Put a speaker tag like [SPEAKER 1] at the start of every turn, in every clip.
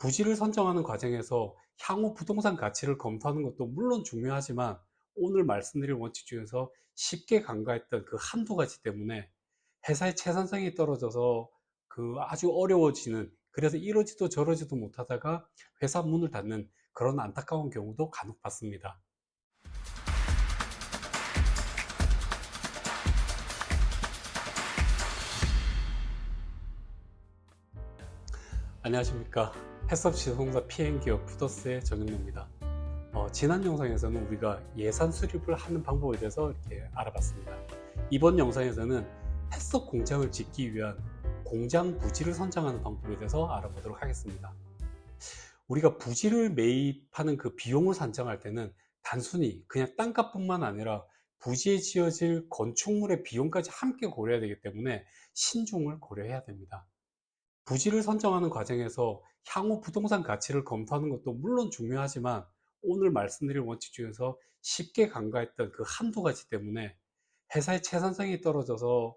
[SPEAKER 1] 부지를 선정하는 과정에서 향후 부동산 가치를 검토하는 것도 물론 중요하지만 오늘 말씀드릴 원칙 중에서 쉽게 간과했던 그 한두 가지 때문에 회사의 채산성이 떨어져서 아주 어려워지는, 그래서 이러지도 저러지도 못하다가 회사 문을 닫는 그런 안타까운 경우도 간혹 봤습니다. 안녕하십니까. 해썹지동사 PN기업 푸더스의 정윤호입니다. 지난 영상에서는 우리가 예산 수립을 하는 방법에 대해서 이렇게 알아봤습니다. 이번 영상에서는 햇섭 공장을 짓기 위한 공장 부지를 선정하는 방법에 대해서 알아보도록 하겠습니다. 우리가 부지를 매입하는 그 비용을 산정할 때는 단순히 그냥 땅값뿐만 아니라 부지에 지어질 건축물의 비용까지 함께 고려해야 되기 때문에 신중을 고려해야 됩니다. 부지를 선정하는 과정에서 향후 부동산 가치를 검토하는 것도 물론 중요하지만 오늘 말씀드릴 원칙 중에서 쉽게 간과했던 그 한두 가지 때문에 회사의 채산성이 떨어져서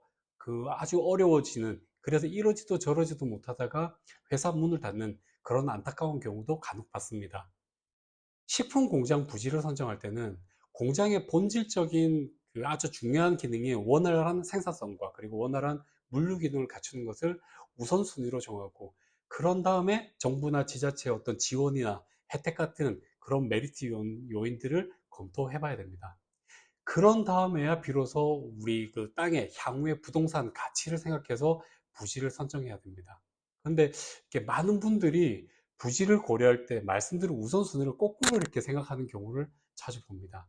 [SPEAKER 1] 아주 어려워지는, 그래서 이러지도 저러지도 못하다가 회사 문을 닫는 그런 안타까운 경우도 간혹 봤습니다. 식품 공장 부지를 선정할 때는 공장의 본질적인 아주 중요한 기능이 원활한 생산성과 그리고 원활한 물류 기능을 갖추는 것을 우선순위로 정하고, 그런 다음에 정부나 지자체의 어떤 지원이나 혜택 같은 그런 메리트 요인들을 검토해 봐야 됩니다. 그런 다음에야 비로소 우리 그 땅의 향후의 부동산 가치를 생각해서 부지를 선정해야 됩니다. 그런데 이렇게 많은 분들이 부지를 고려할 때 말씀드린 우선순위를 거꾸로 이렇게 생각하는 경우를 자주 봅니다.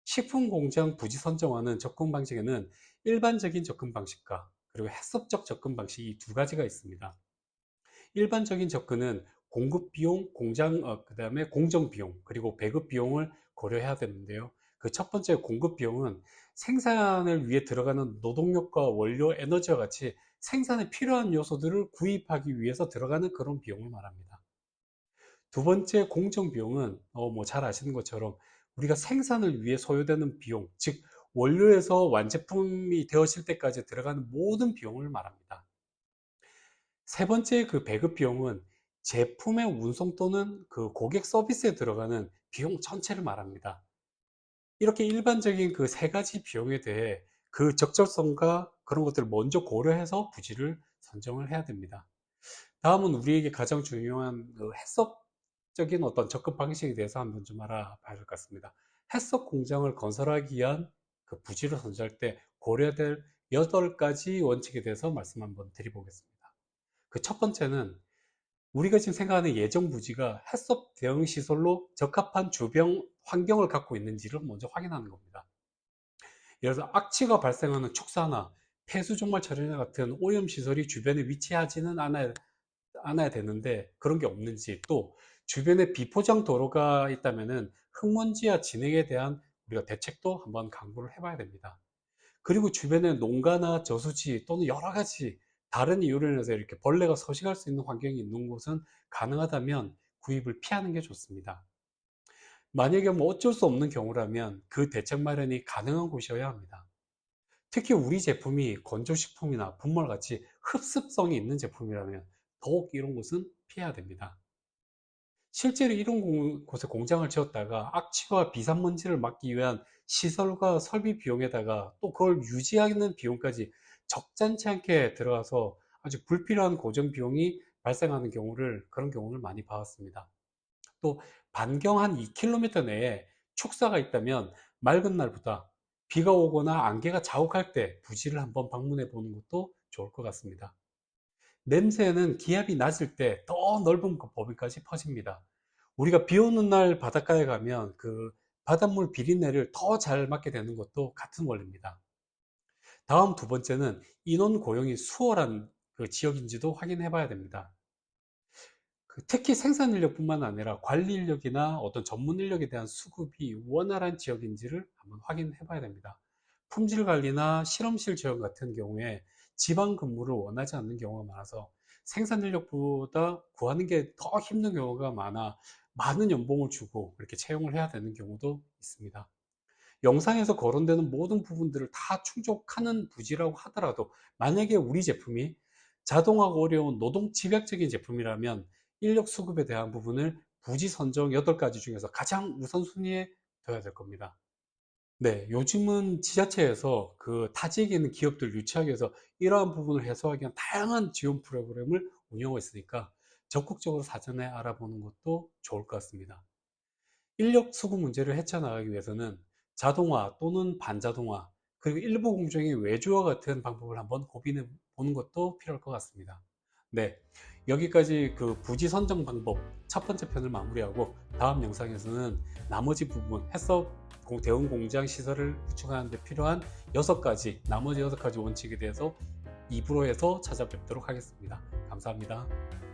[SPEAKER 1] 식품 공장 부지 선정하는 접근 방식에는 일반적인 접근 방식과 그리고 해석적 접근 방식, 이 두 가지가 있습니다. 일반적인 접근은 공급 비용, 그다음에 공정 비용, 그리고 배급 비용을 고려해야 되는데요. 그 첫 번째 공급 비용은 생산을 위해 들어가는 노동력과 원료, 에너지와 같이 생산에 필요한 요소들을 구입하기 위해서 들어가는 그런 비용을 말합니다. 두 번째 공정 비용은 뭐 잘 아시는 것처럼 우리가 생산을 위해 소요되는 비용, 즉 원료에서 완제품이 되어질 때까지 들어가는 모든 비용을 말합니다. 세 번째 그 배급 비용은 제품의 운송 또는 그 고객 서비스에 들어가는 비용 전체를 말합니다. 이렇게 일반적인 그 세 가지 비용에 대해 그 적절성과 그런 것들을 먼저 고려해서 부지를 선정을 해야 됩니다. 다음은 우리에게 가장 중요한 그 해석적인 어떤 접근 방식에 대해서 한번 좀 알아봐야 될 것 같습니다. 해석 공장을 건설하기 위한 그 부지를 선정할 때 고려해야 될 8가지 원칙에 대해서 말씀 한번 드려보겠습니다. 그 첫 번째는 우리가 지금 생각하는 예정 부지가 해썹 대응 시설로 적합한 주변 환경을 갖고 있는지를 먼저 확인하는 겁니다. 예를 들어 악취가 발생하는 축사나 폐수 종말 처리나 같은 오염 시설이 주변에 위치하지는 않아야 되는데 그런 게 없는지, 또 주변에 비포장 도로가 있다면은 흙먼지와 진흙에 대한 우리가 대책도 한번 강구를 해봐야 됩니다. 그리고 주변에 농가나 저수지 또는 여러 가지 다른 이유로 인해서 이렇게 벌레가 서식할 수 있는 환경이 있는 곳은 가능하다면 구입을 피하는 게 좋습니다. 만약에 뭐 어쩔 수 없는 경우라면 그 대책 마련이 가능한 곳이어야 합니다. 특히 우리 제품이 건조식품이나 분말 같이 흡습성이 있는 제품이라면 더욱 이런 곳은 피해야 됩니다. 실제로 이런 곳에 공장을 지었다가 악취와 비산먼지를 막기 위한 시설과 설비 비용에다가 또 그걸 유지하는 비용까지 적잖지 않게 들어가서 아주 불필요한 고정 비용이 발생하는 그런 경우를 많이 봐왔습니다. 또 반경 한 2km 내에 축사가 있다면 맑은 날보다 비가 오거나 안개가 자욱할 때 부지를 한번 방문해 보는 것도 좋을 것 같습니다. 냄새는 기압이 낮을 때 더 넓은 범위까지 퍼집니다. 우리가 비 오는 날 바닷가에 가면 그 바닷물 비린내를 더 잘 맡게 되는 것도 같은 원리입니다. 다음 두 번째는 인원 고용이 수월한 그 지역인지도 확인해 봐야 됩니다. 특히 생산 인력뿐만 아니라 관리 인력이나 어떤 전문 인력에 대한 수급이 원활한 지역인지를 한번 확인해 봐야 됩니다. 품질 관리나 실험실 지원 같은 경우에 지방 근무를 원하지 않는 경우가 많아서 생산 인력보다 구하는 게 더 힘든 경우가 많아 많은 연봉을 주고 이렇게 채용을 해야 되는 경우도 있습니다. 영상에서 거론되는 모든 부분들을 다 충족하는 부지라고 하더라도 만약에 우리 제품이 자동화가 어려운 노동 집약적인 제품이라면 인력 수급에 대한 부분을 부지 선정 8가지 중에서 가장 우선순위에 둬야 될 겁니다. 네, 요즘은 지자체에서 그 타지역에 있는 기업들 유치하기 위해서 이러한 부분을 해소하기 위한 다양한 지원 프로그램을 운영하고 있으니까 적극적으로 사전에 알아보는 것도 좋을 것 같습니다. 인력 수급 문제를 헤쳐나가기 위해서는 자동화 또는 반자동화, 그리고 일부 공정의 외주와 같은 방법을 한번 고민해 보는 것도 필요할 것 같습니다. 네, 여기까지 그 부지 선정 방법 첫 번째 편을 마무리하고, 다음 영상에서는 나머지 부분 해썹 대형 공장 시설을 구축하는 데 필요한 나머지 6가지 원칙에 대해서 2부로 해서 찾아뵙도록 하겠습니다. 감사합니다.